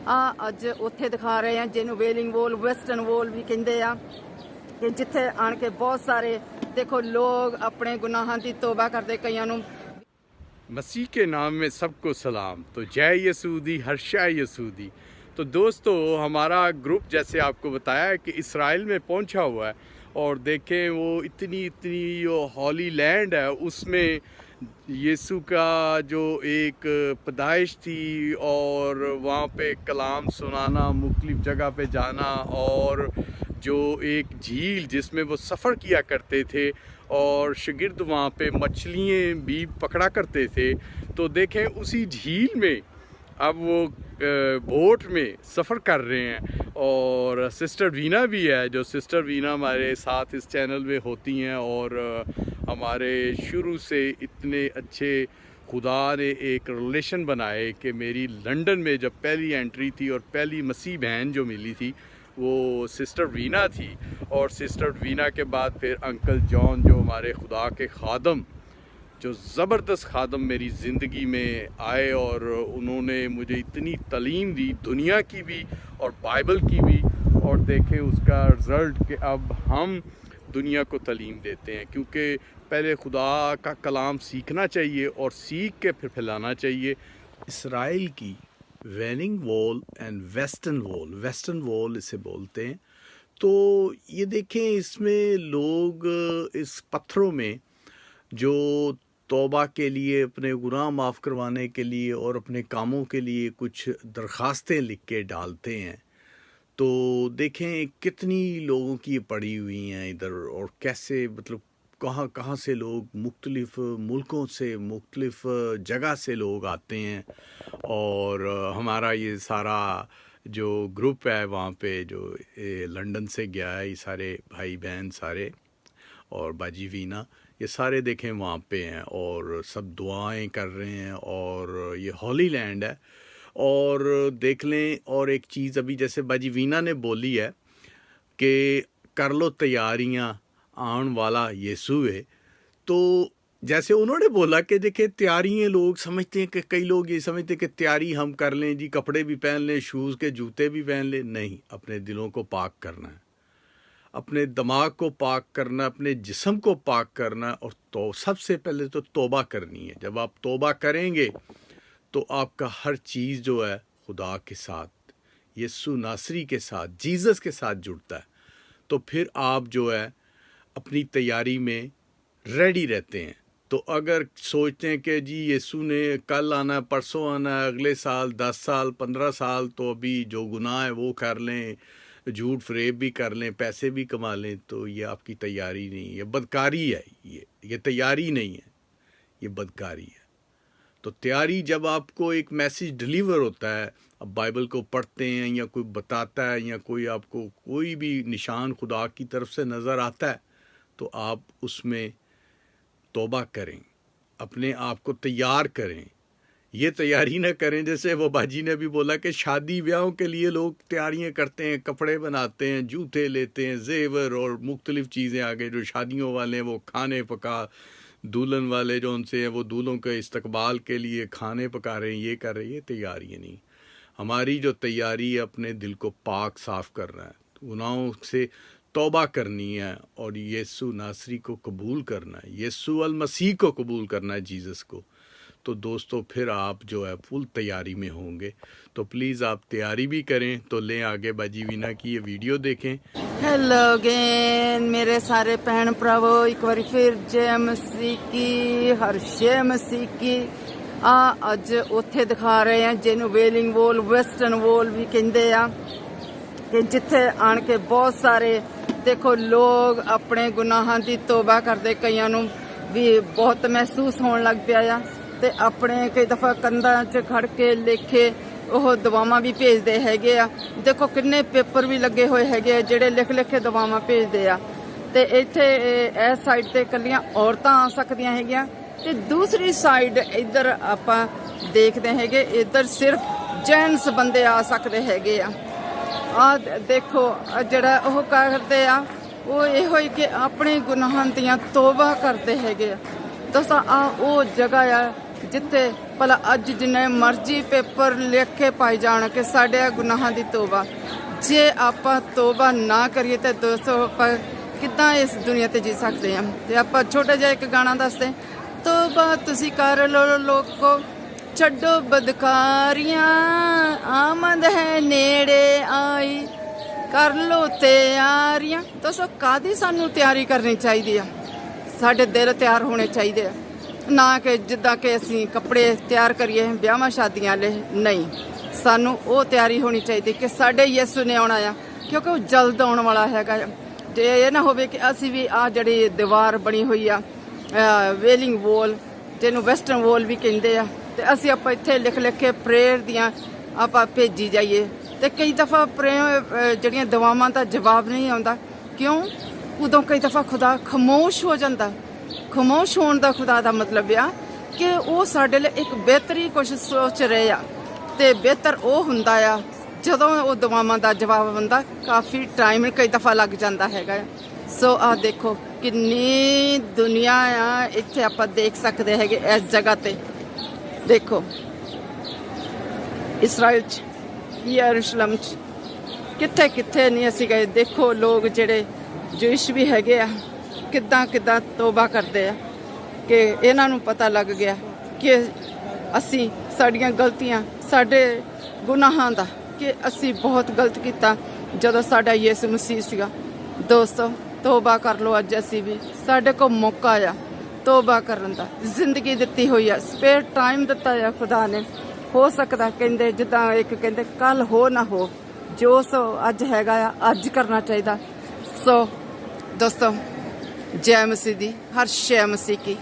ਅੱਜ ਉੱਥੇ ਦਿਖਾ ਰਹੇ ਆ ਜਿਹਨੂੰ ਵੇਲਿੰਗ ਵੋਲ ਵੈਸਟਰਨ ਵੋਲ ਵੀ ਕਹਿੰਦੇ ਆ ਕਿ ਜਿੱਥੇ ਆਣ ਕੇ ਬਹੁਤ ਸਾਰੇ ਦੇਖੋ ਲੋग अपने गुनाहों की तौबा करते कईयां नूं। मसीह के नाम में सबको सलाम। तो जय यसूदी हर्षा यसूदी। तो दोस्तों हमारा ग्रुप जैसे आपको बताया है कि इसराइल में पहुंचा हुआ है और देखें वो इतनी जो हॉली लैंड है उसमें यीशु का जो एक पैदाइश थी और वहाँ पे कलाम सुनाना, मुख्तलिफ जगह पे जाना और जो एक झील जिसमें वो सफ़र किया करते थे और शागिर्द वहाँ पे मछलियाँ भी पकड़ा करते थे। तो देखें उसी झील में अब वो बोट में सफ़र कर रहे हैं और सिस्टर वीना भी है, जो सिस्टर वीना हमारे साथ इस चैनल में होती हैं और हमारे शुरू से इतने अच्छे खुदा ने एक रिलेशन बनाए कि मेरी लंदन में जब पहली एंट्री थी और पहली मसीह बहन जो मिली थी वो सिस्टर वीना थी और सिस्टर वीना के बाद फिर अंकल जॉन जो हमारे खुदा के खादम, जो ज़बरदस्त खादम मेरी ज़िंदगी में आए और उन्होंने मुझे इतनी तालीम दी दुनिया की भी और बाइबल की भी। और देखें उसका रिज़ल्ट कि अब हम दुनिया को तालीम देते हैं, क्योंकि पहले खुदा का कलाम सीखना चाहिए और सीख के फिर फैलाना चाहिए। इसराइल की वेलिंग वॉल एंड वेस्टर्न वॉल इसे बोलते हैं। तो ये देखें इसमें लोग इस पत्थरों में जो तौबा के लिए, अपने गुनाह माफ़ करवाने के लिए और अपने कामों के लिए कुछ दरख्वास्तें लिख के डालते हैं। तो देखें कितनी लोगों की पड़ी हुई हैं इधर और कैसे मतलब कहाँ से लोग मुख्तलिफ़ मुल्कों से मुख्तलिफ़ जगह से लोग आते हैं। और हमारा ये सारा जो ग्रुप है वहाँ पे जो लंदन से गया है, ये सारे भाई बहन सारे और बाजी वीना ये सारे देखें वहाँ पे हैं और सब दुआएं कर रहे हैं और ये हॉली लैंड है। और देख लें और एक चीज़ अभी जैसे बाजी वीना ने बोली है कि कर लो तैयारियाँ आने वाला यीशु है। तो जैसे उन्होंने बोला कि देखिए तैयारियाँ लोग समझते हैं कि कई लोग ये समझते हैं कि तैयारी हम कर लें जी, कपड़े भी पहन लें, शूज़ के जूते भी पहन लें। नहीं, अपने दिलों को पाक करना है, अपने दिमाग को पाक करना, अपने जिस्म को पाक करना और तो सबसे पहले तो तौबा करनी है। जब आप तौबा करेंगे तो आपका हर चीज़ जो है खुदा के साथ, यीशु नासरी के साथ, जीसस के साथ जुड़ता है। तो फिर आप जो है अपनी तैयारी में रेडी रहते हैं। तो अगर सोचते हैं कि जी यीशु ने कल आना, परसों आना, अगले साल 10 साल 15 साल तो अभी जो गुनाह है वो कर लें, झूठ फरेब भी कर लें, पैसे भी कमा लें, तो ये आपकी तैयारी नहीं है, ये बदकारी है। ये तैयारी नहीं है, ये बदकारी है। तो तैयारी जब आपको एक मैसेज डिलीवर होता है, अब बाइबल को पढ़ते हैं या कोई बताता है या कोई आपको कोई भी निशान खुदा की तरफ से नज़र आता है, तो आप उसमें तौबा करें, अपने आप को तैयार करें। ये तैयारी ना करें जैसे वो बाजी ने भी बोला कि शादी ब्याहों के लिए लोग तैयारियां करते हैं, कपड़े बनाते हैं, जूते लेते हैं, जेवर और मुख्तलिफ़ चीज़ें आगे जो शादियों वाले हैं वो खाने पका, दुल्हन वाले जो उनसे हैं वो दूल्हों के इस्तकबाल के लिए खाने पका रहे हैं, ये कर रहे हैं। ये तैयारी नहीं। हमारी जो तैयारी है अपने दिल को पाक साफ़ करना है, गुनाहों से तौबा करनी है और यीशु नासरी को कबूल करना है, यीशु अल मसीह को कबूल करना है, जीसस को। तो दोस्तों फिर आप जो है फुल तैयारी में होंगे। तो प्लीज़ आप तैयारी भी करें। तो लें आगे बाजी वीना की ये वीडियो देखें। हेलो अगेन मेरे सारे भैन भरावो, एक बार फिर जय मसीह की हर्षे मसीह की। अज उत्थे दिखा रहे हैं जिन्हों वेलिंग वॉल वैसटर्न वॉल भी कहते आ कि जिथे आन के बहुत सारे देखो लोग अपने गुनाहों की तौबा करते, कईयां नूं भी बहुत महसूस होने लग पिया ते अपने कई दफ़ा कंधां च खड़ के लिखे ਉਹ ਦਵਾਵਾਂ ਵੀ ਭੇਜਦੇ ਹੈਗੇ ਆ। ਦੇਖੋ ਕਿੰਨੇ ਪੇਪਰ ਵੀ ਲੱਗੇ ਹੋਏ ਹੈਗੇ ਆ ਜਿਹੜੇ ਲਿਖ ਲਿਖ ਕੇ ਦਵਾਵਾਂ ਭੇਜਦੇ ਆ। ਤੇ ਇੱਥੇ ਇਸ ਸਾਈਡ ਤੇ ਕੱਲੀਆਂ ਔਰਤਾਂ ਆ ਸਕਦੀਆਂ ਹੈਗੀਆਂ ਤੇ ਦੂਸਰੀ ਸਾਈਡ ਇੱਧਰ ਆਪਾਂ ਦੇਖਦੇ ਹੈਗੇ ਇੱਧਰ ਸਿਰਫ ਜੈਂਟਸ ਬੰਦੇ ਆ ਸਕਦੇ ਹੈਗੇ ਆ। ਆ ਦੇਖੋ ਜਿਹੜਾ ਉਹ ਕਰਦੇ ਆ ਉਹ ਇਹੋ ਹੀ ਕਿ ਆਪਣੇ ਗੁਨਾਹਾਂ ਦੀਆਂ ਤੋਬਾ ਕਰਦੇ ਹੈਗੇ ਆ। ਦੋਸਤਾਂ ਆ ਉਹ ਜਗ੍ਹਾ ਆ ਜਿੱਥੇ ਭਲਾ ਅੱਜ ਜਿੰਨੇ ਮਰਜ਼ੀ ਪੇਪਰ ਲਿਖ ਕੇ ਪਾਈ ਜਾਣ ਕਿ ਸਾਡੇ ਗੁਨਾਹਾਂ ਦੀ ਤੋਬਾ, ਜੇ ਆਪਾਂ ਤੋਬਾ ਨਾ ਕਰੀਏ ਤਾਂ ਦੋਸਤੋ ਆਪਾਂ ਕਿੱਦਾਂ ਇਸ ਦੁਨੀਆ ਤੇ ਜੀ ਸਕਦੇ ਹਾਂ। ਤੇ ਆਪਾਂ ਛੋਟਾ ਜਿਹਾ ਇੱਕ ਗਾਣਾ ਦੱਸਦੇ, ਤੋਬਾ ਤੁਸੀਂ ਕਰ ਲੋ ਲੋਕੋ ਛੱਡੋ ਬਦਕਾਰੀਆਂ, ਆਮਦ ਹੈ ਨੇੜੇ ਆਈ ਕਰ ਲੋ ਤਿਆਰੀਆਂ। ਦੱਸੋ ਕਾਹਦੀ ਸਾਨੂੰ ਤਿਆਰੀ ਕਰਨੀ ਚਾਹੀਦੀ ਆ? ਸਾਡੇ ਦਿਲ ਤਿਆਰ ਹੋਣੇ ਚਾਹੀਦੇ ਆ, ਨਾ ਕਿ ਜਿੱਦਾਂ ਕਿ ਅਸੀਂ ਕੱਪੜੇ ਤਿਆਰ ਕਰੀਏ ਵਿਆਹਾਂ ਸ਼ਾਦੀਆਂ ਲਈ। ਨਹੀਂ, ਸਾਨੂੰ ਉਹ ਤਿਆਰੀ ਹੋਣੀ ਚਾਹੀਦੀ ਕਿ ਸਾਡੇ ਯਿਸੂ ਨੇ ਆਉਣਾ ਆ, ਕਿਉਂਕਿ ਉਹ ਜਲਦ ਆਉਣ ਵਾਲਾ ਹੈਗਾ। ਜੇ ਇਹ ਨਾ ਹੋਵੇ ਕਿ ਅਸੀਂ ਵੀ ਆਹ ਜਿਹੜੀ ਦੀਵਾਰ ਬਣੀ ਹੋਈ ਆ ਵੇਲਿੰਗ ਵੋਲ, ਜਿਹਨੂੰ ਵੈਸਟਰਨ ਵੋਲ ਵੀ ਕਹਿੰਦੇ ਆ, ਤੇ ਅਸੀਂ ਆਪਾਂ ਇੱਥੇ ਲਿਖ ਲਿਖ ਕੇ ਪ੍ਰੇਅਰ ਦੀਆਂ ਆਪਾਂ ਭੇਜੀ ਜਾਈਏ। ਤੇ ਕਈ ਦਫਾ ਜਿਹੜੀਆਂ ਦੁਆਵਾਂ ਦਾ ਜਵਾਬ ਨਹੀਂ ਆਉਂਦਾ। ਕਿਉਂ? ਉਦੋਂ ਕਈ ਦਫਾ ਖੁਦਾ ਖਾਮੋਸ਼ ਹੋ ਜਾਂਦਾ। ਖਾਮੋਸ਼ ਹੋਣ ਦਾ ਖੁਦਾ ਦਾ ਮਤਲਬ ਆ ਕਿ ਉਹ ਸਾਡੇ ਲਈ ਇੱਕ ਬਿਹਤਰੀ ਕੁਛ ਸੋਚ ਰਹੇ ਆ, ਤੇ ਬਿਹਤਰ ਉਹ ਹੁੰਦਾ ਆ ਜਦੋਂ ਉਹ ਦੁਆਵਾਂ ਦਾ ਜਵਾਬ ਹੁੰਦਾ। ਕਾਫੀ ਟਾਈਮ ਕਈ ਦਫਾ ਲੱਗ ਜਾਂਦਾ ਹੈਗਾ। ਸੋ ਆਹ ਦੇਖੋ ਕਿੰਨੀ ਦੁਨੀਆ ਆ, ਇੱਥੇ ਆਪਾਂ ਦੇਖ ਸਕਦੇ ਹੈਗੇ ਇਸ ਜਗ੍ਹਾ ਤੇ। ਦੇਖੋ ਇਸਰਾਇਲ 'ਚ, ਯਰੂਸ਼ਲਮ 'ਚ, ਕਿੱਥੇ ਕਿੱਥੇ ਨਹੀਂ ਅਸੀਂ ਗਏ। ਦੇਖੋ ਲੋਕ ਜਿਹੜੇ ਜੂਇਸ਼ ਵੀ ਹੈਗੇ ਆ ਕਿੱਦਾਂ ਤੋਬਾ ਕਰਦੇ ਆ, ਕਿ ਇਹਨਾਂ ਨੂੰ ਪਤਾ ਲੱਗ ਗਿਆ ਕਿ ਅਸੀਂ ਸਾਡੀਆਂ ਗਲਤੀਆਂ, ਸਾਡੇ ਗੁਨਾਹਾਂ ਦਾ, ਕਿ ਅਸੀਂ ਬਹੁਤ ਗਲਤ ਕੀਤਾ ਜਦੋਂ ਸਾਡਾ ਯਿਸੂ ਮਸੀਹ ਸੀਗਾ। ਦੋਸਤੋ ਤੋਬਾ ਕਰ ਲਓ। ਅੱਜ ਅਸੀਂ ਵੀ, ਸਾਡੇ ਕੋਲ ਮੌਕਾ ਆ ਤੋਬਾ ਕਰਨ ਦਾ। ਜ਼ਿੰਦਗੀ ਦਿੱਤੀ ਹੋਈ ਆ, ਸਪੇਅਰ ਟਾਈਮ ਦਿੱਤਾ ਆ ਖੁਦਾ ਨੇ। ਹੋ ਸਕਦਾ ਕਹਿੰਦੇ ਜਿੱਦਾਂ ਇੱਕ ਕਹਿੰਦੇ ਕੱਲ ਹੋ ਨਾ ਹੋ, ਜੋ ਸੋ ਅੱਜ ਹੈਗਾ ਆ ਅੱਜ ਕਰਨਾ ਚਾਹੀਦਾ। ਸੋ ਦੋਸਤੋ ਜੈ ਮਸੀਹ ਦੀ, ਹਰ ਸ਼ੈ ਮਸੀਹ ਕੀ।